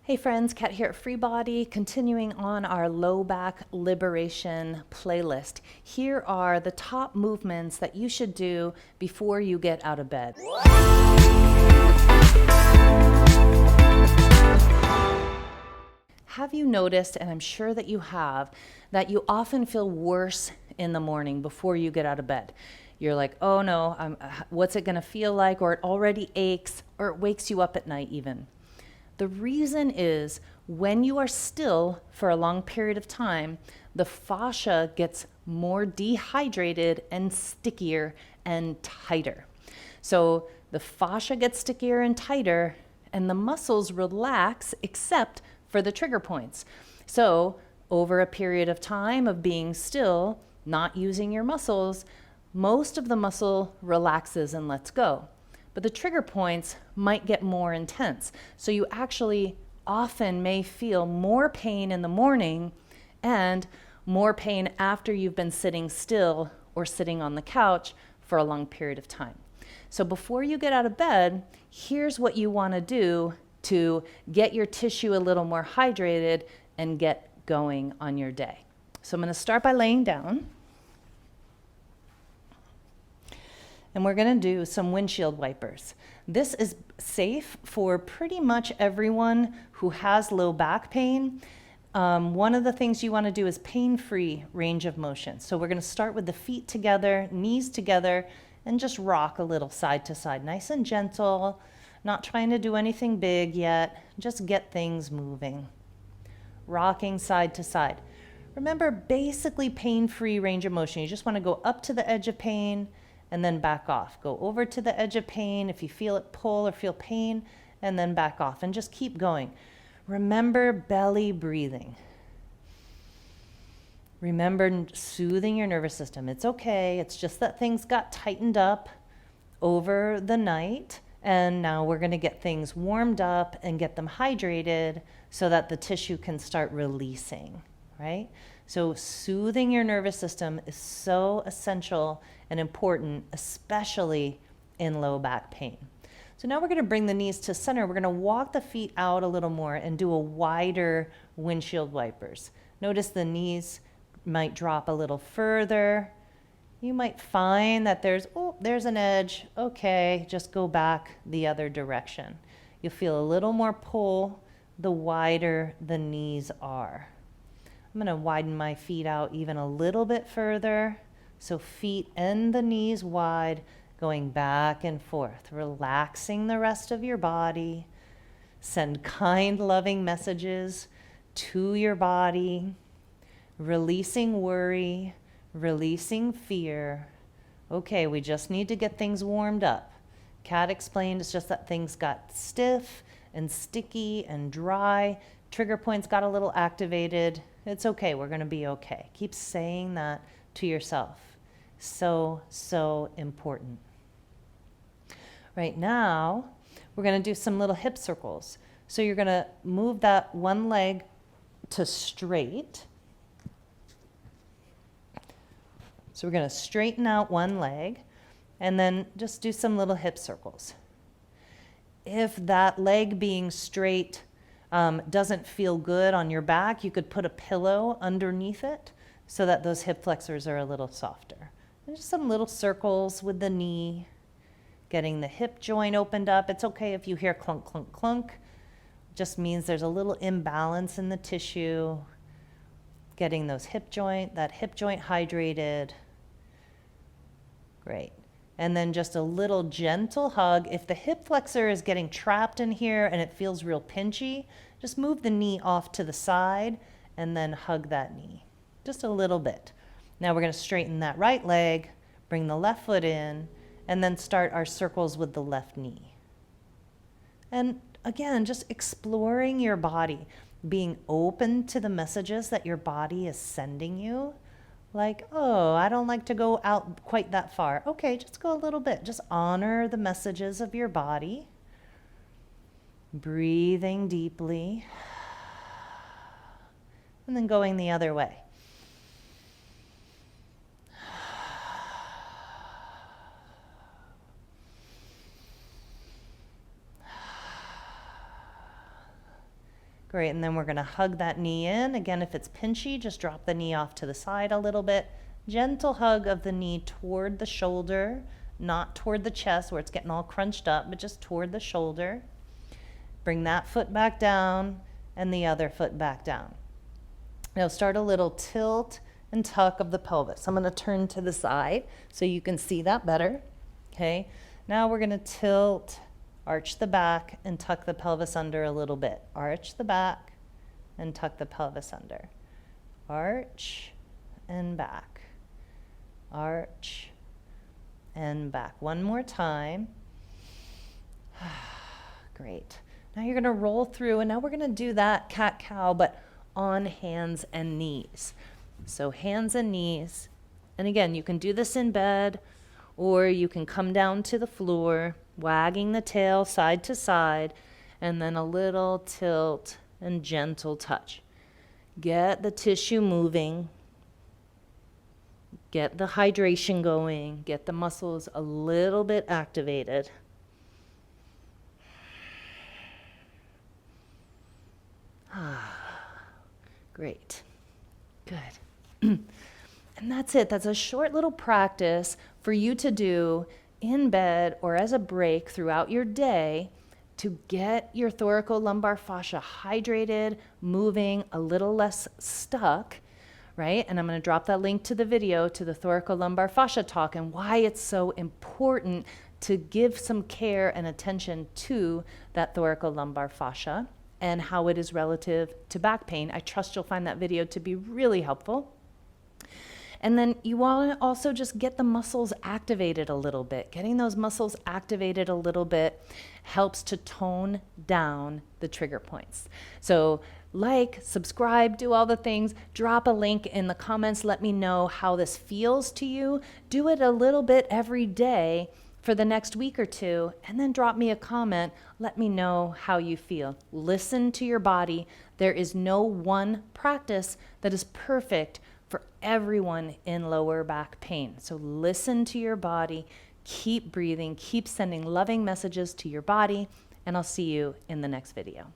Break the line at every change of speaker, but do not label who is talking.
Hey friends, Kat here at FreeBody, continuing on our low back liberation playlist. Here are the top movements that you should do before you get out of bed. Have you noticed, and I'm sure that you have, that you often feel worse in the morning before you get out of bed? You're like, oh no, what's it gonna feel like? Or it already aches, or it wakes you up at night even. The reason is when you are still for a long period of time, the fascia gets more dehydrated and stickier and tighter. So the fascia gets stickier and tighter, and the muscles relax except for the trigger points. So over a period of time of being still, not using your muscles, most of the muscle relaxes and lets go. But the trigger points might get more intense. So you actually often may feel more pain in the morning and more pain after you've been sitting still or sitting on the couch for a long period of time. So before you get out of bed, here's what you want to do to get your tissue a little more hydrated and get going on your day. So I'm going to start by laying down. And we're going to do some windshield wipers. This is safe for pretty much everyone who has low back pain. One of the things you want to do is pain-free range of motion. So we're going to start with the feet together, knees together, and just rock a little side to side. Nice and gentle, not trying to do anything big yet. Just get things moving. Rocking side to side. Remember, basically pain-free range of motion. You just want to go up to the edge of pain, and then back off. Go over to the edge of pain if you feel it pull or feel pain, and then back off, and just keep going. Remember belly breathing. Remember soothing your nervous system. It's okay. It's just that things got tightened up over the night, and now we're going to get things warmed up and get them hydrated so that the tissue can start releasing, right? So soothing your nervous system is so essential and important, especially in low back pain. So now we're going to bring the knees to center. We're going to walk the feet out a little more and do a wider windshield wipers. Notice the knees might drop a little further. You might find that there's an edge. Okay, just go back the other direction. You'll feel a little more pull the wider the knees are. I'm going to widen my feet out even a little bit further. So feet and the knees wide, going back and forth, relaxing the rest of your body. Send kind, loving messages to your body, releasing worry, releasing fear. Okay, we just need to get things warmed up. Kat explained it's just that things got stiff and sticky and dry. Trigger points got a little activated. It's okay. We're going to be okay. Keep saying that to yourself. So, so important. Right now, we're going to do some little hip circles. So you're going to move that one leg to straight. So we're going to straighten out one leg and then just do some little hip circles. If that leg being straight doesn't feel good on your back, you could put a pillow underneath it so that those hip flexors are a little softer. And just some little circles with the knee, getting the hip joint opened up. It's okay if you hear clunk, clunk, clunk. It just means there's a little imbalance in the tissue. Getting that hip joint hydrated. Great. And then just a little gentle hug. If the hip flexor is getting trapped in here and it feels real pinchy, just move the knee off to the side and then hug that knee. Just a little bit. Now we're going to straighten that right leg, bring the left foot in, and then start our circles with the left knee. And again, just exploring your body, being open to the messages that your body is sending you. Like, oh, I don't like to go out quite that far. Okay, just go a little bit. Just honor the messages of your body. Breathing deeply. And then going the other way. Great, and then we're gonna hug that knee in. Again, if it's pinchy, just drop the knee off to the side a little bit. Gentle hug of the knee toward the shoulder, not toward the chest where it's getting all crunched up, but just toward the shoulder. Bring that foot back down and the other foot back down. Now start a little tilt and tuck of the pelvis. I'm gonna turn to the side so you can see that better, okay? Now we're gonna tilt, arch the back and tuck the pelvis under a little bit. Arch the back and tuck the pelvis under. Arch and back. Arch and back. One more time. Great. Now you're gonna roll through, and now we're gonna do that cat-cow, but on hands and knees. So hands and knees. And again, you can do this in bed, or you can come down to the floor, wagging the tail side to side, and then a little tilt and gentle touch. Get the tissue moving. Get the hydration going. Get the muscles a little bit activated. Great. Good. And that's it. That's a short little practice for you to do in bed or as a break throughout your day to get your thoracolumbar fascia hydrated, moving, a little less stuck, right? And I'm going to drop that link to the video to the thoracolumbar fascia talk and why it's so important to give some care and attention to that thoracolumbar fascia and how it is relative to back pain. I trust you'll find that video to be really helpful. And then you want to also just get the muscles activated a little bit. Getting those muscles activated a little bit helps to tone down the trigger points. So like, subscribe, do all the things, drop a link in the comments, let me know how this feels to you. Do it a little bit every day for the next week or two, and then drop me a comment. Let me know how you feel. Listen to your body. There is no one practice that is perfect for everyone in lower back pain. So listen to your body, keep breathing, keep sending loving messages to your body, and I'll see you in the next video.